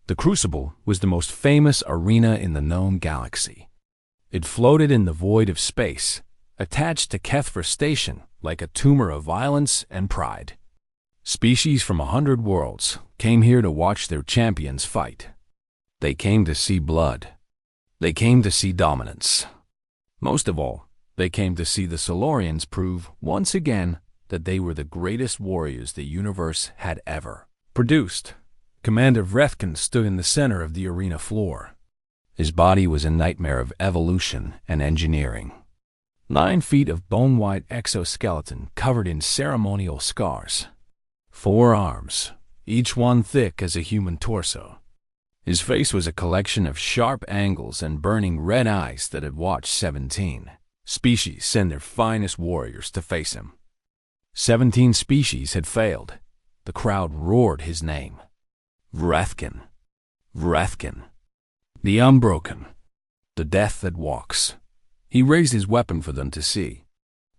The Crucible was the most famous arena in the known galaxy. It floated in the void of space, attached to Kethra Station like a tumor of violence and pride. Species from 100 worlds came here to watch their champions fight. They came to see blood. They came to see dominance. Most of all, they came to see the Silurians prove once again that they were the greatest warriors the universe had ever produced. Commander Vrethkin stood in the center of the arena floor. His body was a nightmare of evolution and engineering. 9 feet of bone-white exoskeleton covered in ceremonial scars. 4 arms, each one thick as a human torso. His face was a collection of sharp angles and burning red eyes that had watched 17 species send their finest warriors to face him. 17 species had failed. The crowd roared his name. Vrethkin. Vrethkin. The Unbroken. The Death that Walks. He raised his weapon for them to see.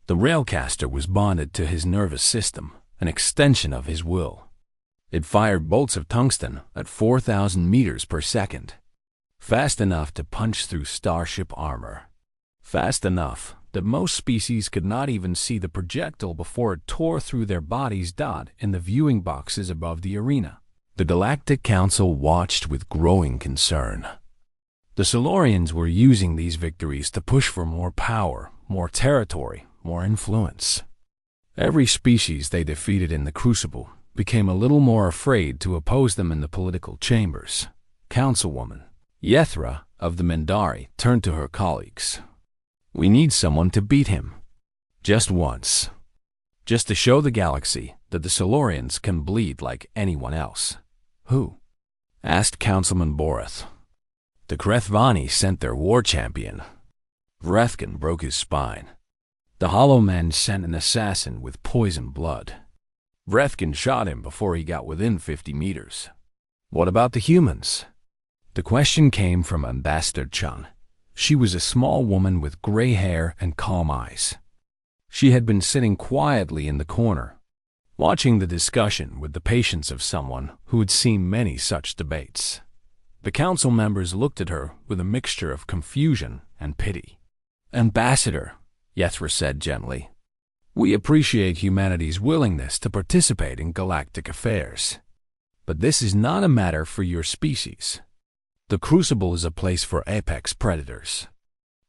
The railcaster was bonded to his nervous system, an extension of his will. It fired bolts of tungsten at 4,000 meters per second. Fast enough to punch through starship armor. Fast enough that most species could not even see the projectile before it tore through their bodies. In the viewing boxes above the arena, the Galactic Council watched with growing concern. The Silurians were using these victories to push for more power, more territory, more influence. Every species they defeated in the Crucible became a little more afraid to oppose them in the political chambers. Councilwoman Yethra of the Mindari turned to her colleagues. "We need someone to beat him. Just once. Just to show the galaxy that the Silurians can bleed like anyone else." "Who?" asked Councilman Boreth. "The Krethvani sent their war champion." Vrethkin broke his spine. The Hollow Men sent an assassin with poisoned blood. Vrethkin shot him before he got within 50 meters. "What about the humans?" The question came from Ambassador Chun. She was a small woman with gray hair and calm eyes. She had been sitting quietly in the corner, watching the discussion with the patience of someone who had seen many such debates. The council members looked at her with a mixture of confusion and pity. "Ambassador," Yethra said gently, "we appreciate humanity's willingness to participate in galactic affairs. But this is not a matter for your species. The Crucible is a place for apex predators.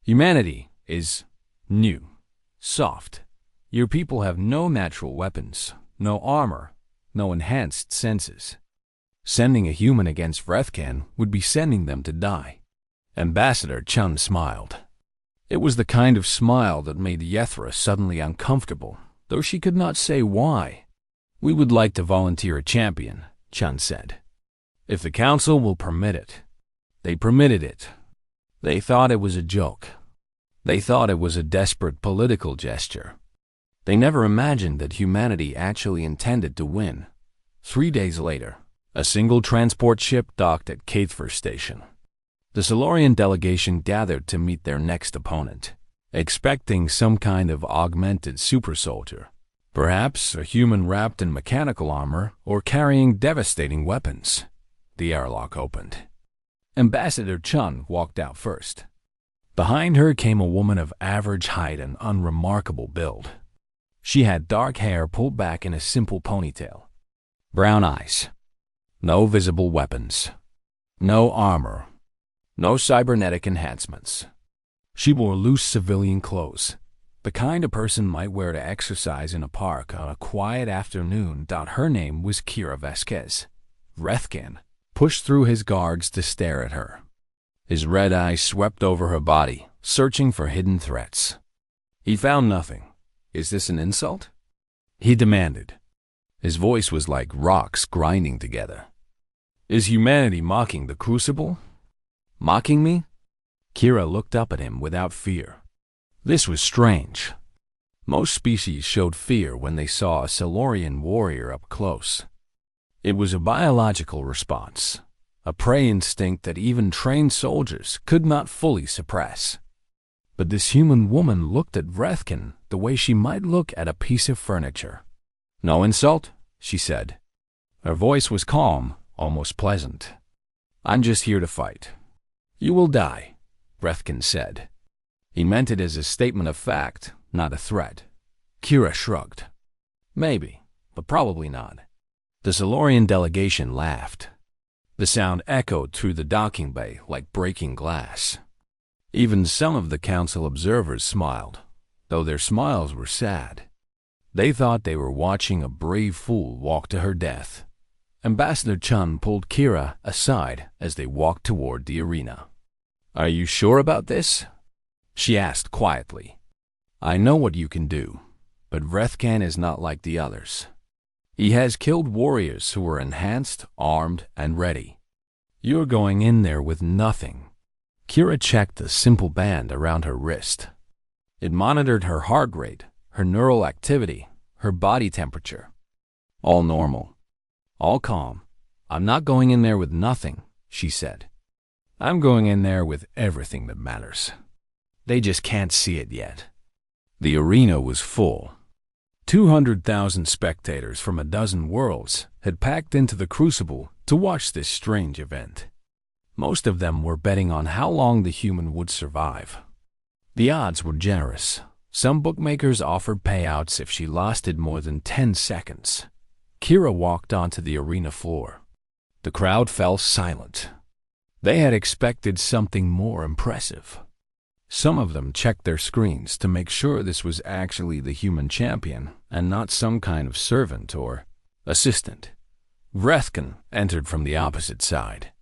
Humanity is new, soft. Your people have no natural weapons, no armor, no enhanced senses. Sending a human against Vrethkin would be sending them to die." Ambassador Chun smiled. It was the kind of smile that made Yethra suddenly uncomfortable, though she could not say why. "We would like to volunteer a champion," Chun said. "If the council will permit it." They permitted it. They thought it was a joke. They thought it was a desperate political gesture. They never imagined that humanity actually intended to win. 3 days later, a single transport ship docked at Kethra Station. The Silurian delegation gathered to meet their next opponent, expecting some kind of augmented super soldier, perhaps a human wrapped in mechanical armor or carrying devastating weapons. The airlock opened. Ambassador Chun walked out first. Behind her came a woman of average height and unremarkable build. She had dark hair pulled back in a simple ponytail. Brown eyes. No visible weapons. No armor. No cybernetic enhancements. She wore loose civilian clothes, the kind a person might wear to exercise in a park on a quiet afternoon. Her name was Kira Vasquez. Vrethkin pushed through his guards to stare at her. His red eyes swept over her body, searching for hidden threats. He found nothing. "Is this an insult?" he demanded. His voice was like rocks grinding together. "Is humanity mocking the Crucible? Mocking me?" Kira looked up at him without fear. This was strange. Most species showed fear when they saw a Silurian warrior up close. It was a biological response, a prey instinct that even trained soldiers could not fully suppress. But this human woman looked at Vrethkin the way she might look at a piece of furniture. "No insult," she said. Her voice was calm, almost pleasant. I'm just here to fight. You will die, Vrethkin said. He meant it as a statement of fact, not a threat. Kira shrugged. Maybe, but probably not. The Silurian delegation laughed. The sound echoed through the docking bay like breaking glass. Even some of the council observers smiled, though their smiles were sad. They thought they were watching a brave fool walk to her death. Ambassador Chun pulled Kira aside as they walked toward the arena. Are you sure about this? She asked quietly. I know what you can do, but Vrethkan is not like the others. He has killed warriors who were enhanced, armed, and ready. You're going in there with nothing. Kira checked the simple band around her wrist. It monitored her heart rate, her neural activity, her body temperature. All normal. All calm. I'm not going in there with nothing, she said. I'm going in there with everything that matters. They just can't see it yet. The arena was full. 200,000 spectators from a dozen worlds had packed into the Crucible to watch this strange event. Most of them were betting on how long the human would survive. The odds were generous. Some bookmakers offered payouts if she lasted more than 10 seconds. Kira walked onto the arena floor. The crowd fell silent. They had expected something more impressive. Some of them checked their screens to make sure this was actually the human champion and not some kind of servant or assistant. Vrethkin entered from the opposite side.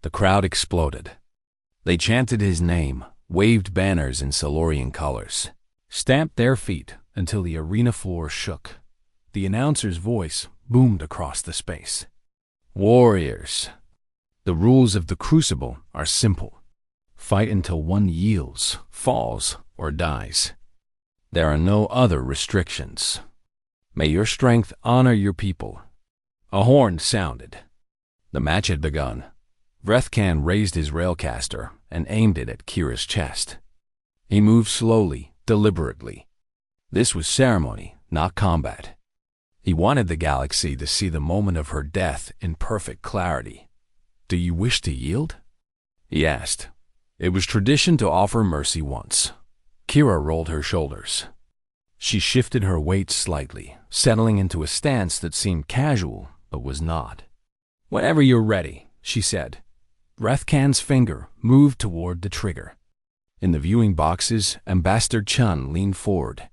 The crowd exploded. They chanted his name, waved banners in Silurian colors, stamped their feet until the arena floor shook. The announcer's voice boomed across the space. Warriors. The rules of the Crucible are simple. Fight until one yields, falls, or dies. There are no other restrictions. May your strength honor your people. A horn sounded. The match had begun. Vrethkan raised his railcaster and aimed it at Kira's chest. He moved slowly, deliberately. This was ceremony, not combat. He wanted the galaxy to see the moment of her death in perfect clarity. Do you wish to yield? He asked. It was tradition to offer mercy once. Kira rolled her shoulders. She shifted her weight slightly, settling into a stance that seemed casual, but was not. Whenever you're ready, she said. Vrethkan's finger moved toward the trigger. In the viewing boxes, Ambassador Chun leaned forward.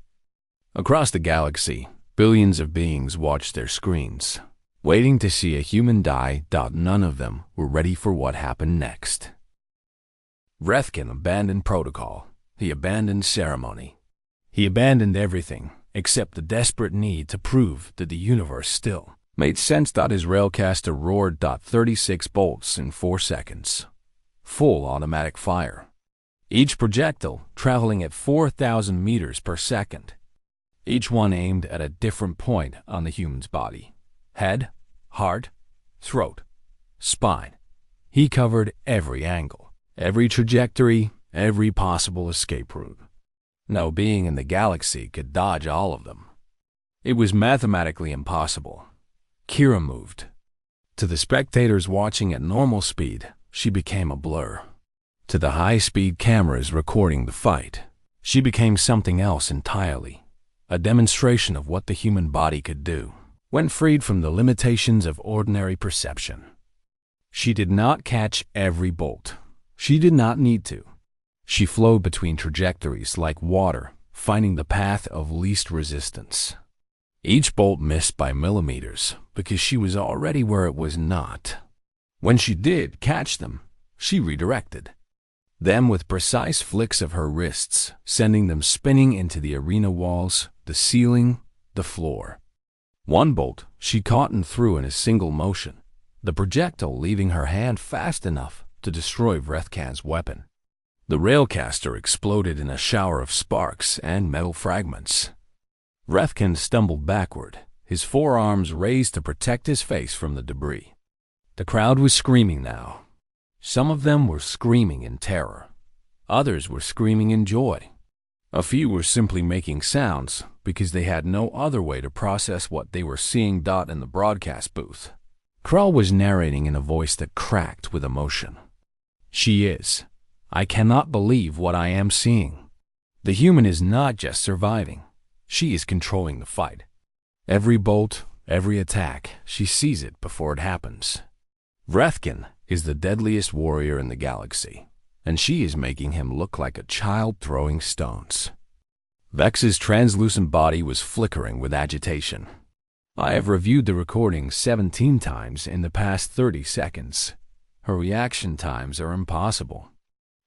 Across the galaxy, billions of beings watched their screens, waiting to see a human die. None of them were ready for what happened next. Vrethkan abandoned protocol. He abandoned ceremony. He abandoned everything except the desperate need to prove that the universe still made sense. His railcaster roared. 36 bolts in 4 seconds. Full automatic fire. Each projectile traveling at 4,000 meters per second. Each one aimed at a different point on the human's body. Head, heart, throat, spine. He covered every angle, every trajectory, every possible escape route. No being in the galaxy could dodge all of them. It was mathematically impossible. Kira moved. To the spectators watching at normal speed, she became a blur. To the high-speed cameras recording the fight, she became something else entirely, a demonstration of what the human body could do when freed from the limitations of ordinary perception. She did not catch every bolt. She did not need to. She flowed between trajectories like water, finding the path of least resistance. Each bolt missed by millimeters because she was already where it was not. When she did catch them, she redirected them with precise flicks of her wrists, sending them spinning into the arena walls, the ceiling, the floor. One bolt she caught and threw in a single motion, the projectile leaving her hand fast enough to destroy Vrethkan's weapon. The railcaster exploded in a shower of sparks and metal fragments. Vrethkan stumbled backward, his forearms raised to protect his face from the debris. The crowd was screaming now. Some of them were screaming in terror. Others were screaming in joy. A few were simply making sounds because they had no other way to process what they were seeing. In the broadcast booth, Krell was narrating in a voice that cracked with emotion. She is. I cannot believe what I am seeing. The human is not just surviving. She is controlling the fight. Every bolt, every attack, she sees it before it happens. Vrethkin is the deadliest warrior in the galaxy, and she is making him look like a child throwing stones. Vex's translucent body was flickering with agitation. I have reviewed the recording 17 times in the past 30 seconds. Her reaction times are impossible.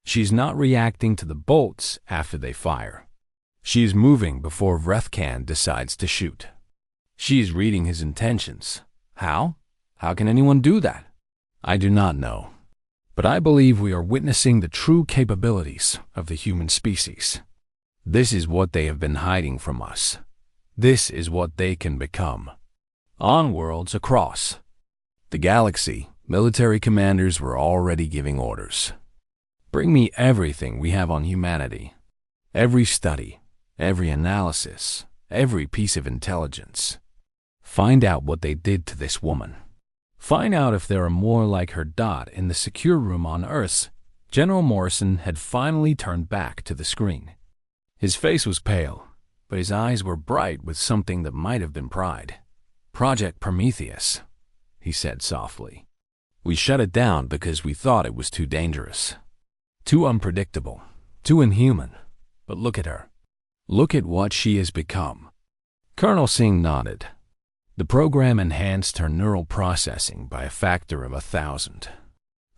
She's not reacting to the bolts after they fire. She is moving before Vrethkan decides to shoot. She is reading his intentions. How? How can anyone do that? I do not know. But I believe we are witnessing the true capabilities of the human species. This is what they have been hiding from us. This is what they can become. On worlds across the galaxy, military commanders were already giving orders. Bring me everything we have on humanity. Every study, every analysis, every piece of intelligence. Find out what they did to this woman. Find out if there are more like her dot in the secure room on Earth. General Morrison had finally turned back to the screen. His face was pale, but his eyes were bright with something that might have been pride. Project Prometheus, he said softly. We shut it down because we thought it was too dangerous. Too unpredictable, too inhuman. But look at her. Look at what she has become. Colonel Singh nodded. The program enhanced her neural processing by a factor of 1,000.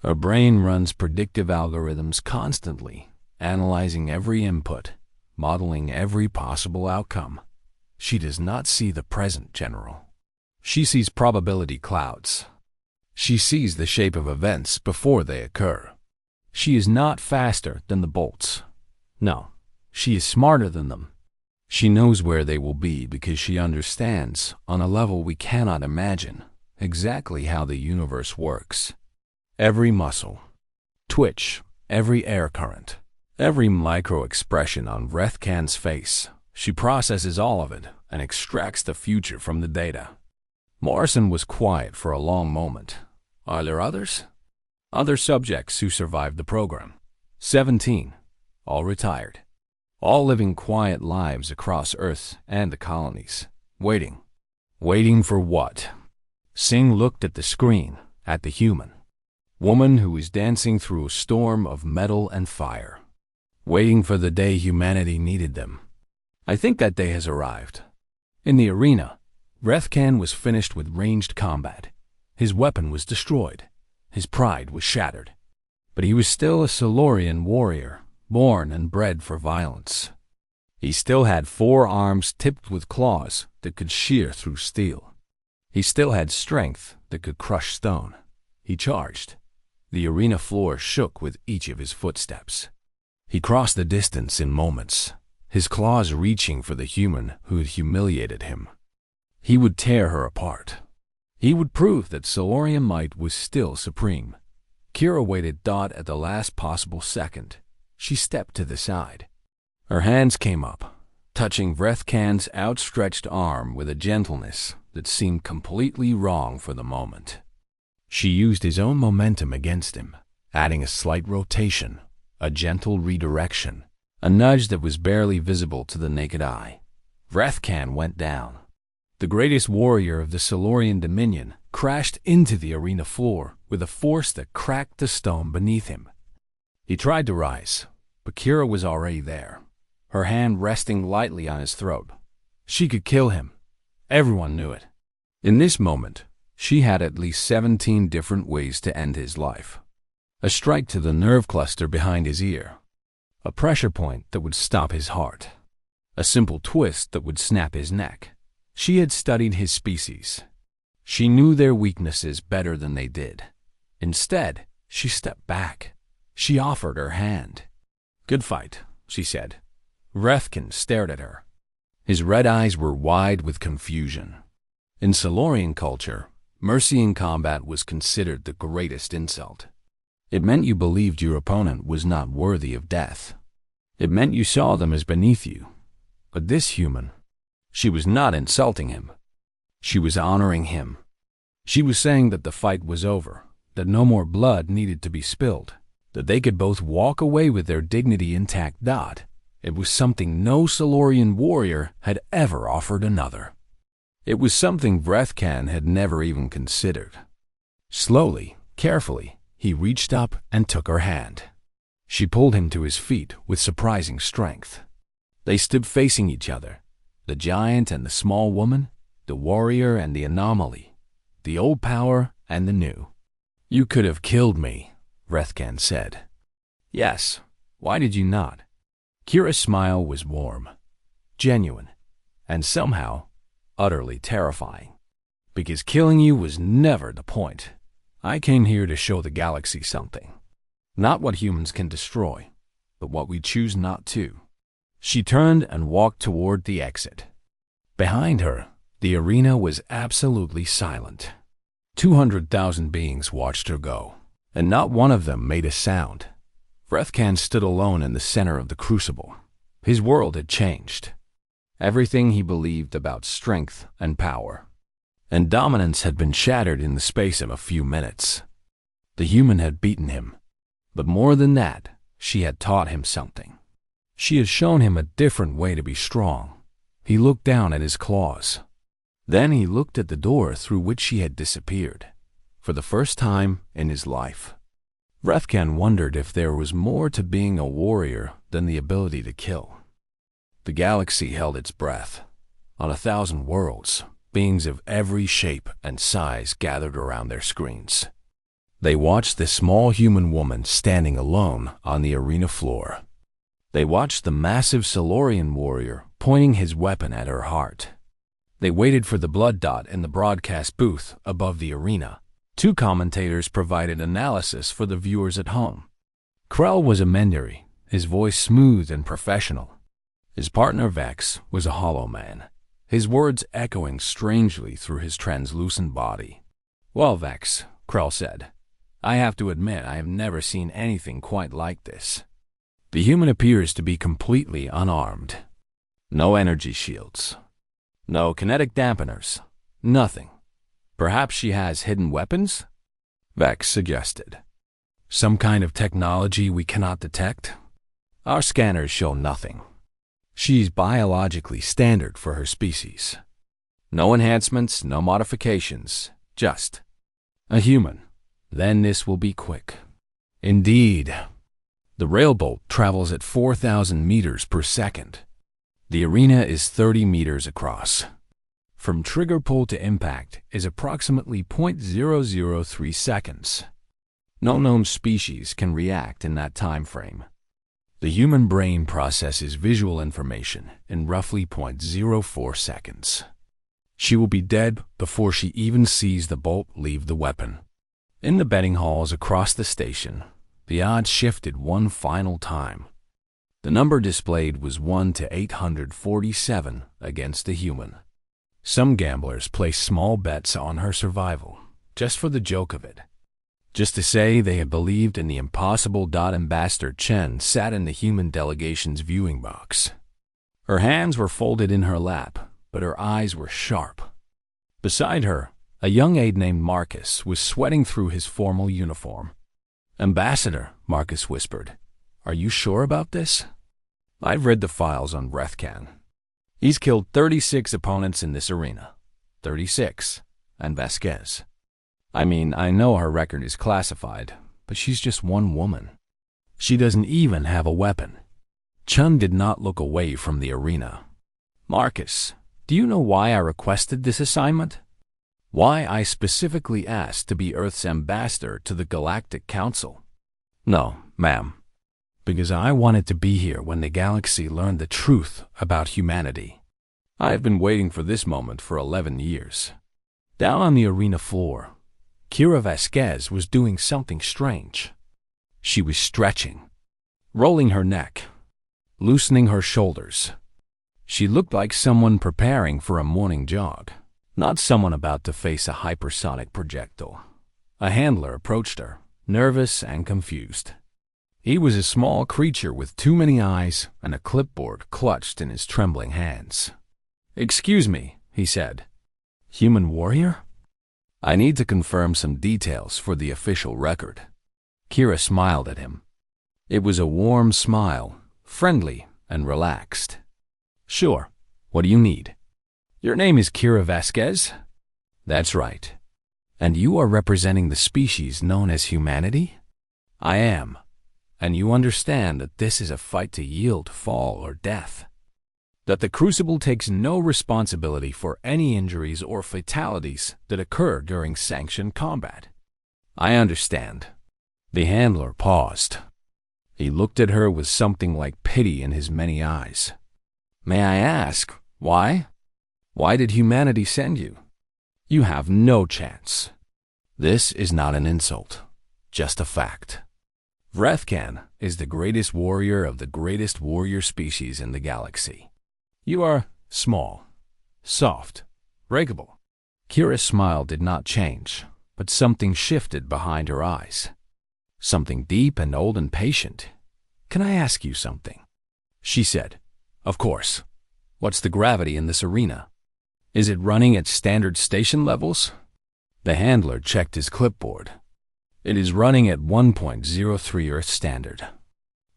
Her brain runs predictive algorithms constantly, analyzing every input, modeling every possible outcome. She does not see the present, General. She sees probability clouds. She sees the shape of events before they occur. She is not faster than the bolts. No, she is smarter than them. She knows where they will be because she understands, on a level we cannot imagine, exactly how the universe works. Every muscle, twitch, every air current, every micro-expression on Vrethkan's face, she processes all of it and extracts the future from the data. Morrison was quiet for a long moment. Are there others? Other subjects who survived the program. 17, all retired. All living quiet lives across Earth and the colonies. Waiting. Waiting for what? Singh looked at the screen, at the human. Woman who is dancing through a storm of metal and fire. Waiting for the day humanity needed them. I think that day has arrived. In the arena, Vrethkan was finished with ranged combat. His weapon was destroyed. His pride was shattered. But he was still a Silurian warrior, born and bred for violence. He still had 4 arms tipped with claws that could shear through steel. He still had strength that could crush stone. He charged. The arena floor shook with each of his footsteps. He crossed the distance in moments, his claws reaching for the human who had humiliated him. He would tear her apart. He would prove that Silurian might was still supreme. Kira waited Dot at the last possible second. She stepped to the side. Her hands came up, touching Vrethkan's outstretched arm with a gentleness that seemed completely wrong for the moment. She used his own momentum against him, adding a slight rotation, a gentle redirection, a nudge that was barely visible to the naked eye. Vrethkan went down. The greatest warrior of the Silurian Dominion crashed into the arena floor with a force that cracked the stone beneath him. He tried to rise, but Kira was already there, her hand resting lightly on his throat. She could kill him. Everyone knew it. In this moment, she had at least 17 different ways to end his life. A strike to the nerve cluster behind his ear. A pressure point that would stop his heart. A simple twist that would snap his neck. She had studied his species. She knew their weaknesses better than they did. Instead, she stepped back. She offered her hand. Good fight, she said. Vrethkan stared at her. His red eyes were wide with confusion. In Silurian culture, mercy in combat was considered the greatest insult. It meant you believed your opponent was not worthy of death. It meant you saw them as beneath you. But this human, she was not insulting him. She was honoring him. She was saying that the fight was over, that no more blood needed to be spilled, that they could both walk away with their dignity intact. It was something no Silurian warrior had ever offered another. It was something Vrethkan had never even considered. Slowly, carefully, he reached up and took her hand. She pulled him to his feet with surprising strength. They stood facing each other, the giant and the small woman, the warrior and the anomaly, the old power and the new. "You could have killed me," Vrethkan said. "Yes, why did you not?" Kira's smile was warm, genuine, and somehow utterly terrifying. "Because killing you was never the point. I came here to show the galaxy something. Not what humans can destroy, but what we choose not to." She turned and walked toward the exit. Behind her, the arena was absolutely silent. 200,000 beings watched her go, and not one of them made a sound. Vrethkan stood alone in the center of the crucible. His world had changed. Everything he believed about strength and power and dominance had been shattered in the space of a few minutes. The human had beaten him, but more than that, she had taught him something. She had shown him a different way to be strong. He looked down at his claws. Then he looked at the door through which she had disappeared, for the first time in his life. Vrethkan wondered if there was more to being a warrior than the ability to kill. The galaxy held its breath. On 1,000 worlds, beings of every shape and size gathered around their screens. They watched this small human woman standing alone on the arena floor. They watched the massive Silurian warrior pointing his weapon at her heart. They waited for the blood dot in the broadcast booth above the arena. 2 commentators provided analysis for the viewers at home. Krell was a Mendari, his voice smooth and professional. His partner Vex was a hollow man, his words echoing strangely through his translucent body. "Well, Vex," Krell said, "I have to admit I have never seen anything quite like this. The human appears to be completely unarmed. No energy shields. No kinetic dampeners. Nothing. Perhaps she has hidden weapons?" Vex suggested. "Some kind of technology we cannot detect? Our scanners show nothing. She's biologically standard for her species. No enhancements, no modifications, just a human. Then this will be quick." Indeed. The Railbolt travels at 4,000 meters per second. The arena is 30 meters across. From trigger pull to impact is approximately 0.003 seconds. No known species can react in that time frame. The human brain processes visual information in roughly 0.04 seconds. She will be dead before she even sees the bolt leave the weapon. In the betting halls across the station, the odds shifted one final time. The number displayed was 1 to 847 against a human. Some gamblers placed small bets on her survival, just for the joke of it. Just to say they had believed in the impossible. Ambassador Chen sat in the human delegation's viewing box. Her hands were folded in her lap, but her eyes were sharp. Beside her, a young aide named Marcus was sweating through his formal uniform. "Ambassador," Marcus whispered, "are you sure about this?" "I've read the files on Vrethkan. He's killed 36 opponents in this arena. 36. And Vasquez. I mean, I know her record is classified, but she's just one woman. She doesn't even have a weapon." Chun did not look away from the arena. "Marcus, do you know why I requested this assignment? Why I specifically asked to be Earth's ambassador to the Galactic Council?" "No, ma'am. Because I wanted to be here when the galaxy learned the truth about humanity. I've been waiting for this moment for 11 years. Down on the arena floor, Kira Vasquez was doing something strange. She was stretching, rolling her neck, loosening her shoulders. She looked like someone preparing for a morning jog, not someone about to face a hypersonic projectile. A handler approached her, nervous and confused. He was a small creature with too many eyes and a clipboard clutched in his trembling hands. "Excuse me," he said. "Human warrior?" I need to confirm some details for the official record. Kira smiled at him. It was a warm smile, friendly and relaxed. Sure, what do you need? Your name is Kira Vasquez? That's right. And you are representing the species known as humanity? I am. And you understand that this is a fight to yield, fall, or death. That the Crucible takes no responsibility for any injuries or fatalities that occur during sanctioned combat. I understand. The handler paused. He looked at her with something like pity in his many eyes. May I ask, why? Why did humanity send you? You have no chance. This is not an insult, just a fact. Vrethkan is the greatest warrior of the greatest warrior species in the galaxy. You are small, soft, breakable. Kira's smile did not change, but something shifted behind her eyes. Something deep and old and patient. Can I ask you something? She said, Of course. What's the gravity in this arena? Is it running at standard station levels? The handler checked his clipboard. It is running at 1.03 Earth standard.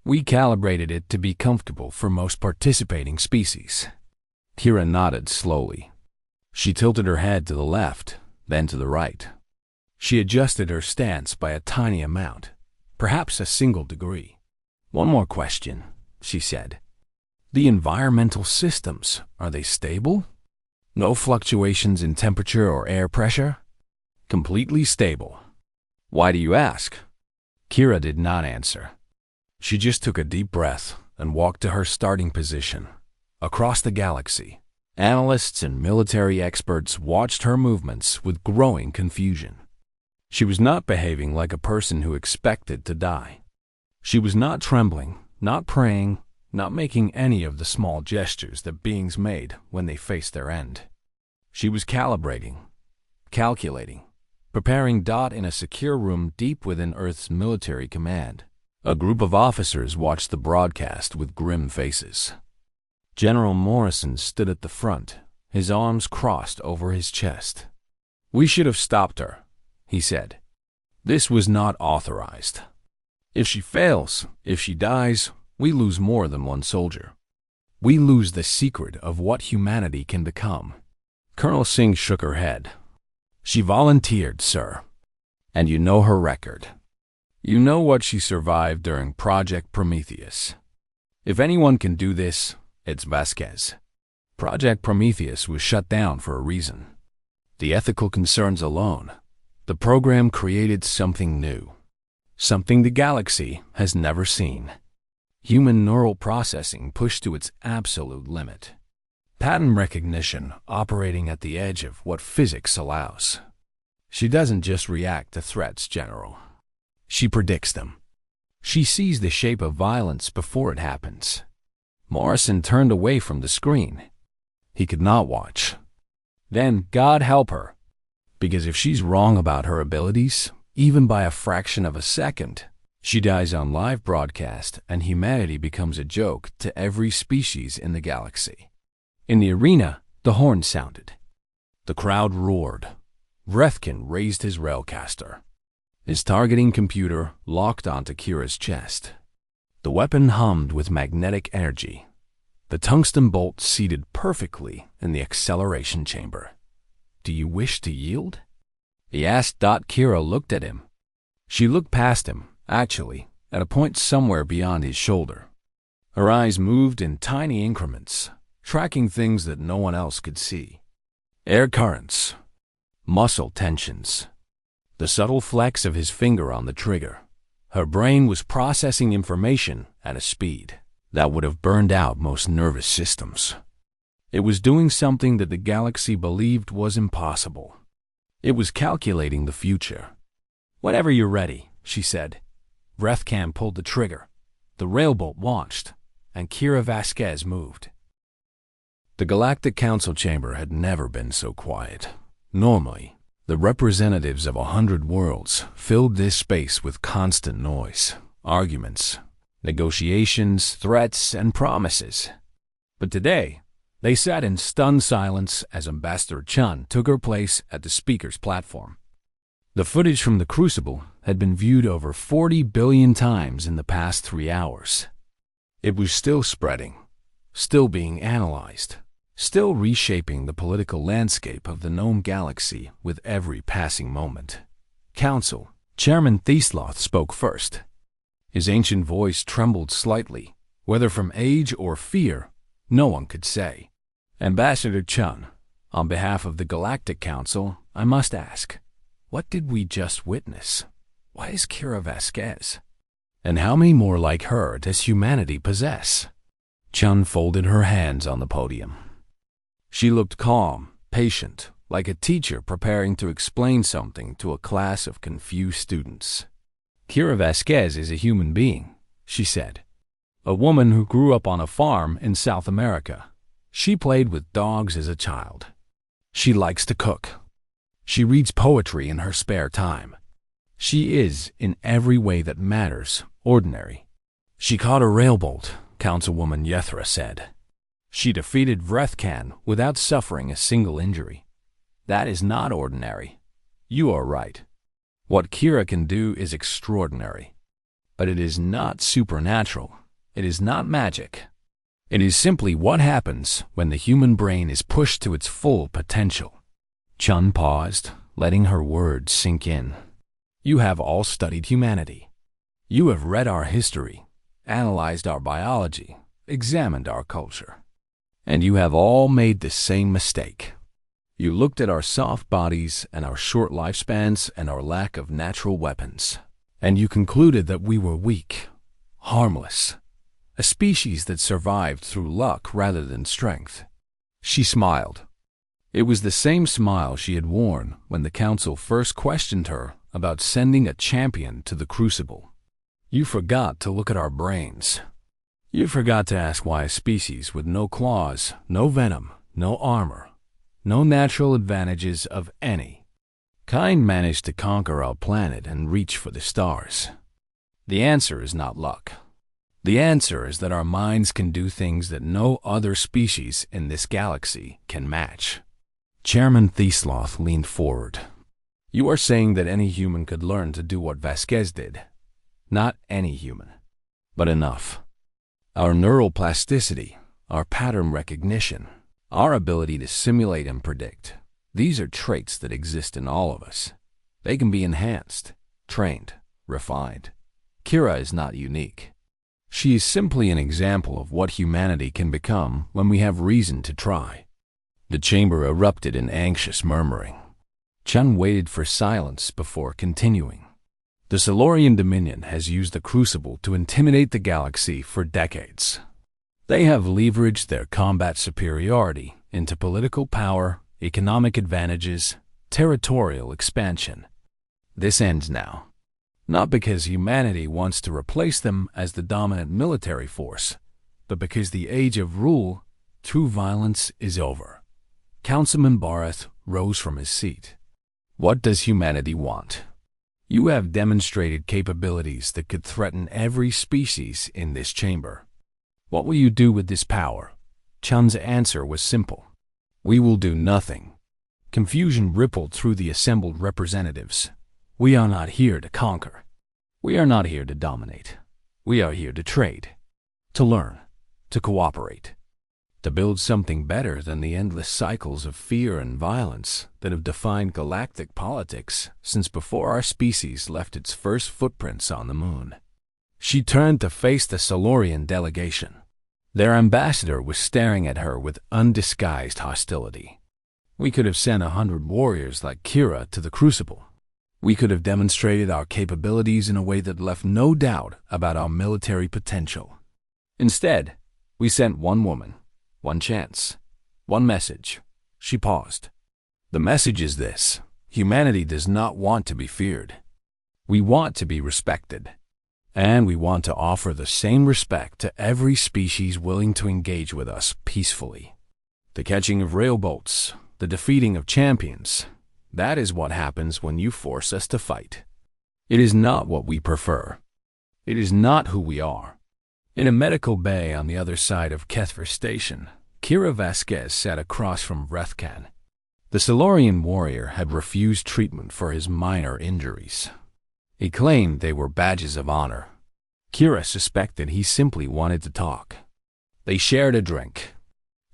We calibrated it to be comfortable for most participating species. Kira nodded slowly. She tilted her head to the left, then to the right. She adjusted her stance by a tiny amount, perhaps a single degree. One more question, she said. The environmental systems, are they stable? No fluctuations in temperature or air pressure? Completely stable. Why do you ask? Kira did not answer. She just took a deep breath and walked to her starting position. Across the galaxy, analysts and military experts watched her movements with growing confusion. She was not behaving like a person who expected to die. She was not trembling, not praying, not making any of the small gestures that beings made when they faced their end. She was calibrating, calculating, preparing Dot in a secure room deep within Earth's military command. A group of officers watched the broadcast with grim faces. General Morrison stood at the front, his arms crossed over his chest. We should have stopped her, he said. This was not authorized. If she fails, if she dies, we lose more than one soldier. We lose the secret of what humanity can become. Colonel Singh shook her head. She volunteered, sir. And you know her record. You know what she survived during Project Prometheus. If anyone can do this, it's Vasquez. Project Prometheus was shut down for a reason. The ethical concerns alone. The program created something new. Something the galaxy has never seen. Human neural processing pushed to its absolute limit. Pattern recognition operating at the edge of what physics allows. She doesn't just react to threats, General. She predicts them. She sees the shape of violence before it happens. Morrison turned away from the screen. He could not watch. Then, God help her. Because if she's wrong about her abilities, even by a fraction of a second, she dies on live broadcast and humanity becomes a joke to every species in the galaxy. In the arena, the horn sounded. The crowd roared. Vrethkan raised his railcaster. His targeting computer locked onto Kira's chest. The weapon hummed with magnetic energy. The tungsten bolt seated perfectly in the acceleration chamber. Do you wish to yield? He asked. Kira looked at him. She looked past him, actually, at a point somewhere beyond his shoulder. Her eyes moved in tiny increments, tracking things that no one else could see. Air currents, muscle tensions, the subtle flex of his finger on the trigger. Her brain was processing information at a speed that would have burned out most nervous systems. It was doing something that the galaxy believed was impossible. It was calculating the future. Whenever you're ready, she said. Vrethkan pulled the trigger. The Railbolt launched, and Kira Vasquez moved. The Galactic Council chamber had never been so quiet. Normally, the representatives of 100 worlds filled this space with constant noise, arguments, negotiations, threats, and promises. But today, They sat in stunned silence as Ambassador Chun took her place at the speaker's platform. The footage from the Crucible had been viewed over 40 billion times in the past 3 hours. It was still spreading, still being analyzed, still reshaping the political landscape of the known galaxy with every passing moment. Council Chairman Thesloth spoke first. His ancient voice trembled slightly, whether from age or fear, no one could say. Ambassador Chun, on behalf of the Galactic Council, I must ask, what did we just witness? What is Kira Vasquez? And how many more like her does humanity possess? Chun folded her hands on the podium. She looked calm, patient, like a teacher preparing to explain something to a class of confused students. Kira Vasquez is a human being, she said. A woman who grew up on a farm in South America. She played with dogs as a child. She likes to cook. She reads poetry in her spare time. She is, in every way that matters, ordinary. She caught a railbolt, Councilwoman Yethra said. She defeated Vrethkan without suffering a single injury. That is not ordinary. You are right. What Kira can do is extraordinary. But it is not supernatural. It is not magic. It is simply what happens when the human brain is pushed to its full potential. Chun paused, letting her words sink in. You have all studied humanity. You have read our history, analyzed our biology, examined our culture. And you have all made the same mistake. You looked at our soft bodies and our short lifespans and our lack of natural weapons, and you concluded that we were weak, harmless, a species that survived through luck rather than strength. She smiled. It was the same smile she had worn when the council first questioned her about sending a champion to the Crucible. You forgot to look at our brains. You forgot to ask why a species with no claws, no venom, no armor, no natural advantages of any kind managed to conquer our planet and reach for the stars. The answer is not luck. The answer is that our minds can do things that no other species in this galaxy can match. Chairman Thesloth leaned forward. You are saying that any human could learn to do what Vasquez did. Not any human, but enough. Our neural plasticity, our pattern recognition, our ability to simulate and predict, these are traits that exist in all of us. They can be enhanced, trained, refined. Kira is not unique. She is simply an example of what humanity can become when we have reason to try. The chamber erupted in anxious murmuring. Chun waited for silence before continuing. The Silurian Dominion has used the Crucible to intimidate the galaxy for decades. They have leveraged their combat superiority into political power, economic advantages, territorial expansion. This ends now. Not because humanity wants to replace them as the dominant military force, but because the age of rule, through violence, is over. Councilman Bareth rose from his seat. What does humanity want? You have demonstrated capabilities that could threaten every species in this chamber. What will you do with this power? Chun's answer was simple. We will do nothing. Confusion rippled through the assembled representatives. We are not here to conquer. We are not here to dominate. We are here to trade, to learn, to cooperate, to build something better than the endless cycles of fear and violence that have defined galactic politics since before our species left its first footprints on the moon. She turned to face the Silurian delegation. Their ambassador was staring at her with undisguised hostility. We could have sent 100 warriors like Kira to the Crucible. We could have demonstrated our capabilities in a way that left no doubt about our military potential. Instead, we sent one woman, one chance, one message. She paused. The message is this: humanity does not want to be feared. We want to be respected. And we want to offer the same respect to every species willing to engage with us peacefully. The catching of railbolts, the defeating of champions, that is what happens when you force us to fight. It is not what we prefer. It is not who we are. In a medical bay on the other side of Kethver Station, Kira Vasquez sat across from Rethkan. The Silurian warrior had refused treatment for his minor injuries. He claimed they were badges of honor. Kira suspected he simply wanted to talk. They shared a drink.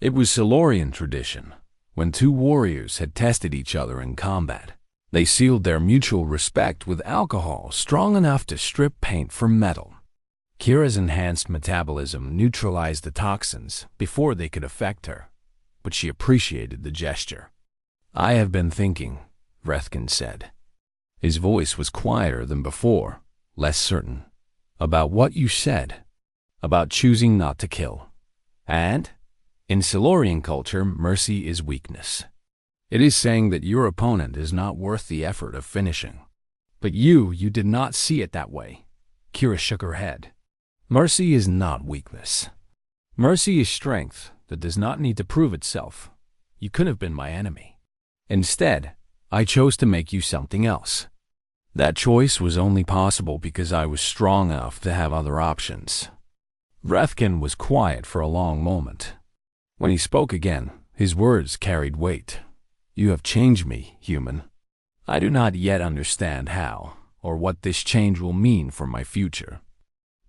It was Silurian tradition. When two warriors had tested each other in combat, they sealed their mutual respect with alcohol strong enough to strip paint from metal. Kira's enhanced metabolism neutralized the toxins before they could affect her, but she appreciated the gesture. "I have been thinking," Rethkan said. His voice was quieter than before, less certain. "About what you said, about choosing not to kill. And in Silurian culture, mercy is weakness. It is saying that your opponent is not worth the effort of finishing. But you did not see it that way." Kira shook her head. "Mercy is not weakness. Mercy is strength that does not need to prove itself. You could have been my enemy. Instead, I chose to make you something else. That choice was only possible because I was strong enough to have other options." Rethkan was quiet for a long moment. When he spoke again, his words carried weight. "You have changed me, human. I do not yet understand how or what this change will mean for my future.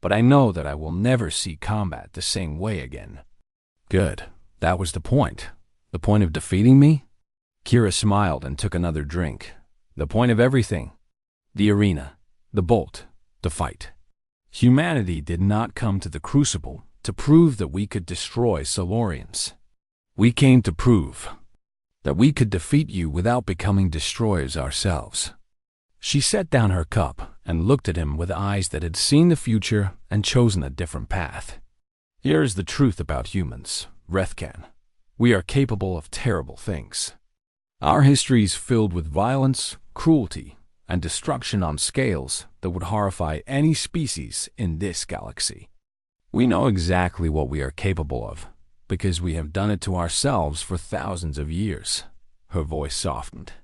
But I know that I will never see combat the same way again." "Good. That was the point. The point of defeating me?" Kira smiled and took another drink. "The point of everything. The arena, the bolt, the fight. Humanity did not come to the Crucible to prove that we could destroy Silurians. We came to prove that we could defeat you without becoming destroyers ourselves." She set down her cup and looked at him with eyes that had seen the future and chosen a different path. "Here is the truth about humans, Rethkan. We are capable of terrible things. Our history is filled with violence, cruelty, and destruction on scales that would horrify any species in this galaxy. We know exactly what we are capable of, because we have done it to ourselves for thousands of years." Her voice softened.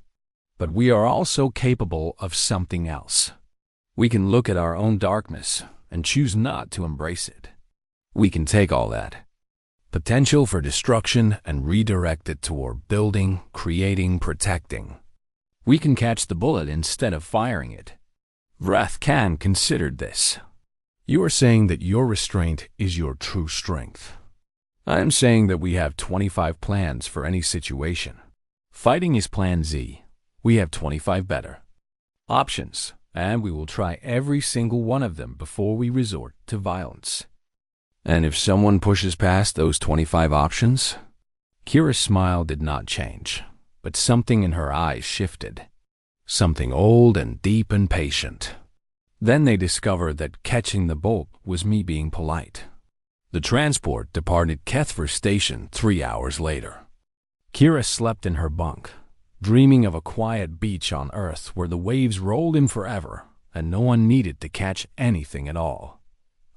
"But we are also capable of something else. We can look at our own darkness and choose not to embrace it. We can take all that potential for destruction and redirect it toward building, creating, protecting. We can catch the bullet instead of firing it." Rethkan considered this. "You are saying that your restraint is your true strength. I am saying that we have 25 plans for any situation. Fighting is plan Z. We have 25 better options, and we will try every single one of them before we resort to violence. And if someone pushes past those 25 options?" Kira's smile did not change, but something in her eyes shifted. Something old and deep and patient. Then they discovered that catching the bolt was me being polite. The transport departed Kethver Station 3 hours later. Kira slept in her bunk, dreaming of a quiet beach on Earth where the waves rolled in forever and no one needed to catch anything at all.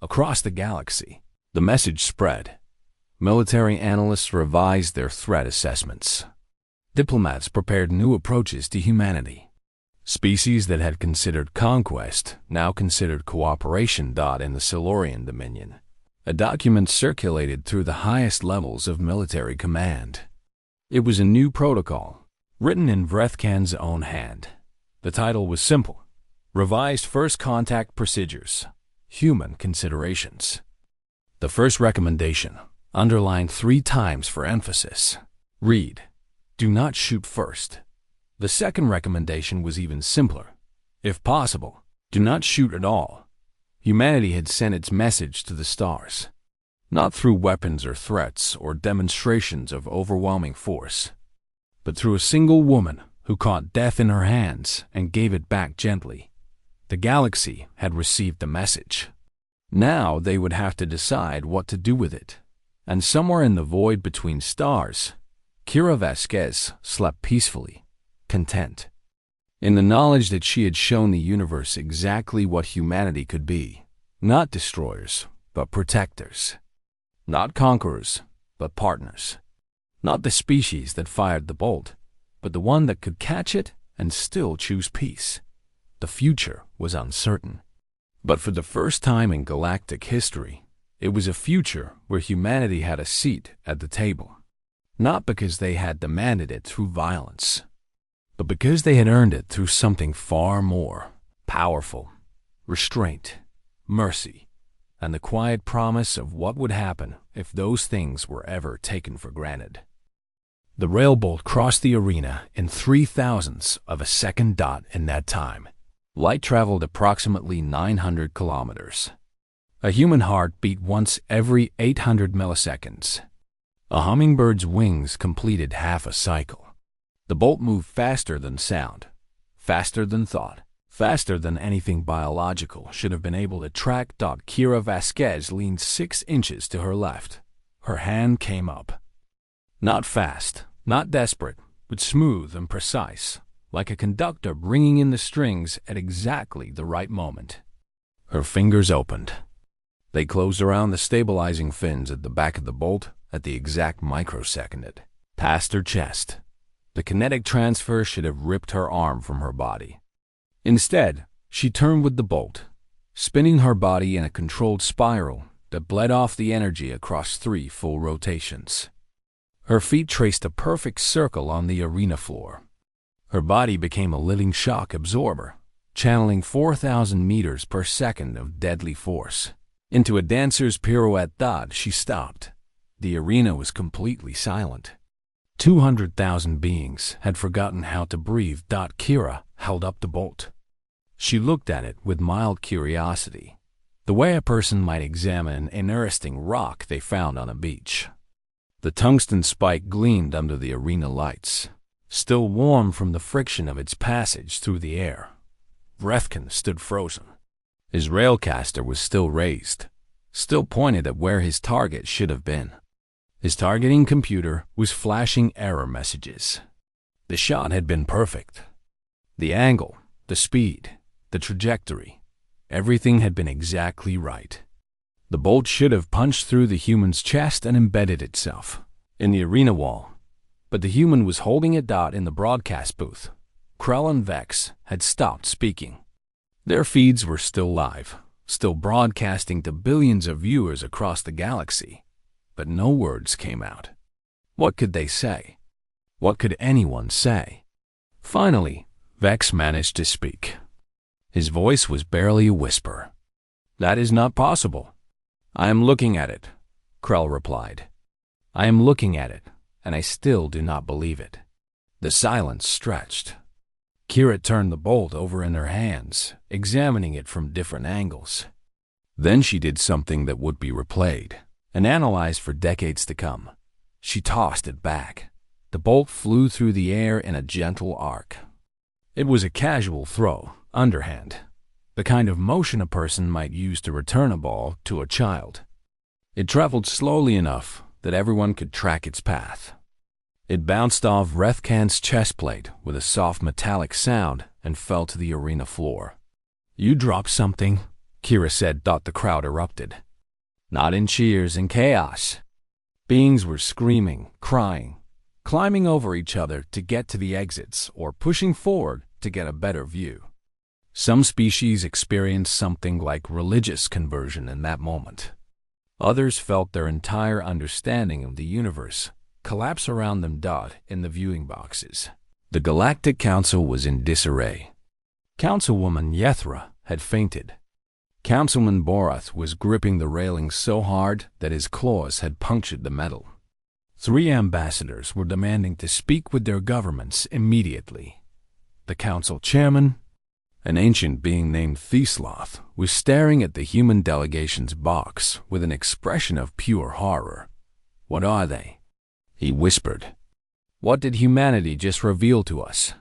Across the galaxy, the message spread. Military analysts revised their threat assessments. Diplomats prepared new approaches to humanity. Species that had considered conquest now considered cooperation. In the Silurian Dominion, a document circulated through the highest levels of military command. It was a new protocol, written in Vrethkan's own hand. The title was simple: Revised First Contact Procedures, Human Considerations. The first recommendation, underlined 3 times for emphasis, read, "Do not shoot first." The second recommendation was even simpler. If possible, do not shoot at all. Humanity had sent its message to the stars, not through weapons or threats or demonstrations of overwhelming force, but through a single woman who caught death in her hands and gave it back gently. The galaxy had received the message. Now they would have to decide what to do with it. And somewhere in the void between stars, Kira Vasquez slept peacefully, content, in the knowledge that she had shown the universe exactly what humanity could be. Not destroyers, but protectors. Not conquerors, but partners. Not the species that fired the bolt, but the one that could catch it and still choose peace. The future was uncertain. But for the first time in galactic history, It was a future where humanity had a seat at the table, not because they had demanded it through violence, but because they had earned it through something far more powerful: restraint, mercy, and the quiet promise of what would happen if those things were ever taken for granted. The Railbolt crossed the arena in 0.003 of a second dot in that time. Light traveled approximately 900 kilometers. A human heart beat once every 800 milliseconds. A hummingbird's wings completed half a cycle. The bolt moved faster than sound, faster than thought, faster than anything biological should have been able to track. Kira Vasquez leaned 6 inches to her left. Her hand came up. Not fast, not desperate, but smooth and precise, like a conductor bringing in the strings at exactly the right moment. Her fingers opened. They closed around the stabilizing fins at the back of the bolt at the exact microsecond it passed her chest. The kinetic transfer should have ripped her arm from her body. Instead, she turned with the bolt, spinning her body in a controlled spiral that bled off the energy across 3 full rotations. Her feet traced a perfect circle on the arena floor. Her body became a living shock absorber, channeling 4,000 meters per second of deadly force. Into a dancer's pirouette. She stopped. The arena was completely silent. 200,000 beings had forgotten how to breathe. Kira held up the bolt. She looked at it with mild curiosity, the way a person might examine an interesting rock they found on a beach. The tungsten spike gleamed under the arena lights, still warm from the friction of its passage through the air. Vrethkin stood frozen. His railcaster was still raised, still pointed at where his target should have been. His targeting computer was flashing error messages. The shot had been perfect. The angle, the speed, the trajectory, everything had been exactly right. The bolt should have punched through the human's chest and embedded itself in the arena wall, but the human was holding it. In the broadcast booth, Krell and Vex had stopped speaking. Their feeds were still live, still broadcasting to billions of viewers across the galaxy, but no words came out. What could they say? What could anyone say? Finally, Vex managed to speak. His voice was barely a whisper. "That is not possible." "I am looking at it," Krell replied. "I am looking at it, and I still do not believe it." The silence stretched. Kira turned the bolt over in her hands, examining it from different angles. Then she did something that would be replayed and analyzed for decades to come. She tossed it back. The bolt flew through the air in a gentle arc. It was a casual throw, underhand, the kind of motion a person might use to return a ball to a child. It traveled slowly enough that everyone could track its path. It bounced off Vrethkan's chest plate with a soft metallic sound and fell to the arena floor. "You dropped something," Kira said. The crowd erupted. Not in cheers and chaos. Beings were screaming, crying, climbing over each other to get to the exits or pushing forward to get a better view. Some species experienced something like religious conversion in that moment. Others felt their entire understanding of the universe collapse around them. In the viewing boxes, the Galactic Council was in disarray. Councilwoman Yethra had fainted. Councilman Borath was gripping the railing so hard that his claws had punctured the metal. 3 ambassadors were demanding to speak with their governments immediately. The council chairman, an ancient being named Thesloth, was staring at the human delegation's box with an expression of pure horror. "What are they?" he whispered. "What did humanity just reveal to us?"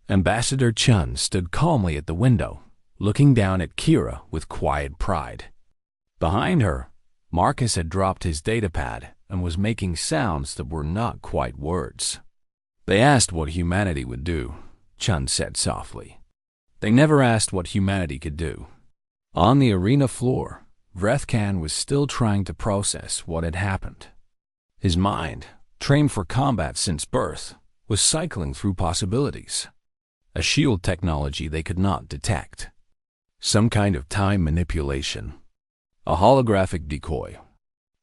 Ambassador Chun stood calmly at the window, looking down at Kira with quiet pride. Behind her, Marcus had dropped his datapad and was making sounds that were not quite words. "They asked what humanity would do," Chun said softly. "They never asked what humanity could do." On the arena floor, Vrethkan was still trying to process what had happened. His mind, trained for combat since birth, was cycling through possibilities. A shield technology they could not detect. Some kind of time manipulation. A holographic decoy.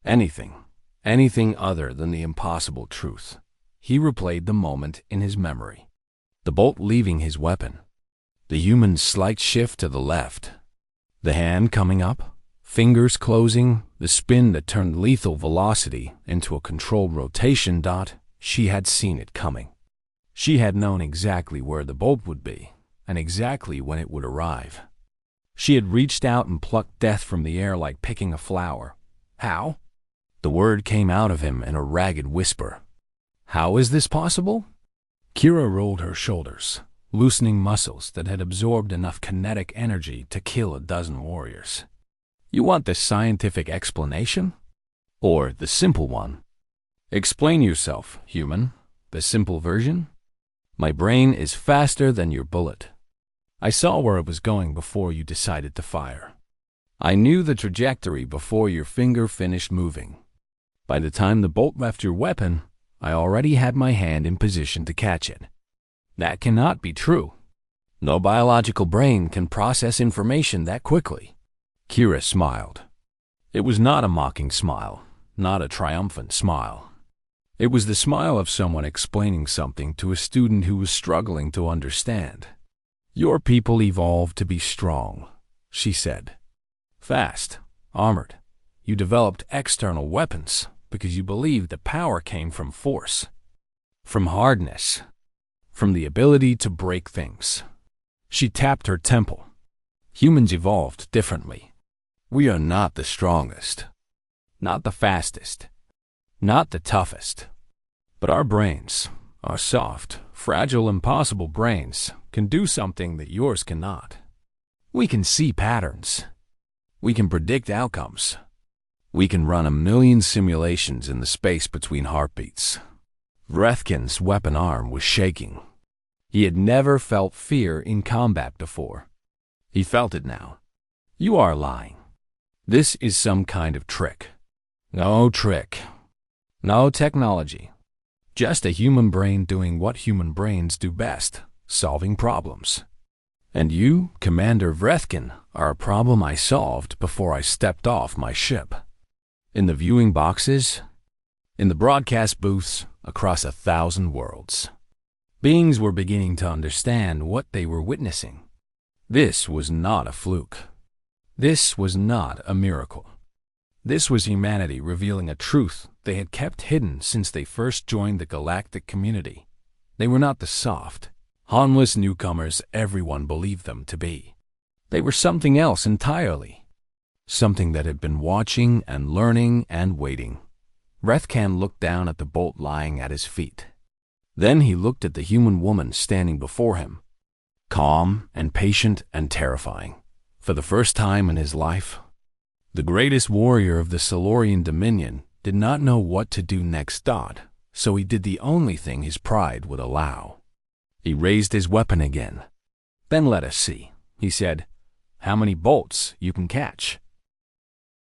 Anything other than the impossible truth. He replayed the moment in his memory. The bolt leaving his weapon. The human's slight shift to the left. The hand coming up, fingers closing, the spin that turned lethal velocity into a controlled rotation. She had seen it coming. She had known exactly where the bolt would be, and exactly when it would arrive. She had reached out and plucked death from the air like picking a flower. How? The word came out of him in a ragged whisper. How is this possible? Kira rolled her shoulders, loosening muscles that had absorbed enough kinetic energy to kill a dozen warriors. You want the scientific explanation? Or the simple one? Explain yourself, human. The simple version? My brain is faster than your bullet. I saw where it was going before you decided to fire. I knew the trajectory before your finger finished moving. By the time the bolt left your weapon, I already had my hand in position to catch it. That cannot be true. No biological brain can process information that quickly. Kira smiled. It was not a mocking smile, not a triumphant smile. It was the smile of someone explaining something to a student who was struggling to understand. Your people evolved to be strong, she said. Fast, armored. You developed external weapons because you believed the power came from force, from hardness, from the ability to break things. She tapped her temple. Humans evolved differently. We are not the strongest, not the fastest, not the toughest. But our brains, our soft, fragile, impossible brains, can do something that yours cannot. We can see patterns. We can predict outcomes. We can run 1,000,000 simulations in the space between heartbeats. Vrethkin's weapon arm was shaking. He had never felt fear in combat before. He felt it now. You are lying. This is some kind of trick. No trick. No technology. Just a human brain doing what human brains do best, solving problems. And you, Commander Vrethkin, are a problem I solved before I stepped off my ship. In the viewing boxes, in the broadcast booths, across 1,000 worlds. Beings were beginning to understand what they were witnessing. This was not a fluke. This was not a miracle. This was humanity revealing a truth they had kept hidden since they first joined the galactic community. They were not the soft, harmless newcomers everyone believed them to be. They were something else entirely. Something that had been watching and learning and waiting. Vrethkin looked down at the bolt lying at his feet. Then he looked at the human woman standing before him, calm and patient and terrifying. For the first time in his life, the greatest warrior of the Silurian Dominion did not know what to do next. So he did the only thing his pride would allow. He raised his weapon again. Then let us see, he said, how many bolts you can catch.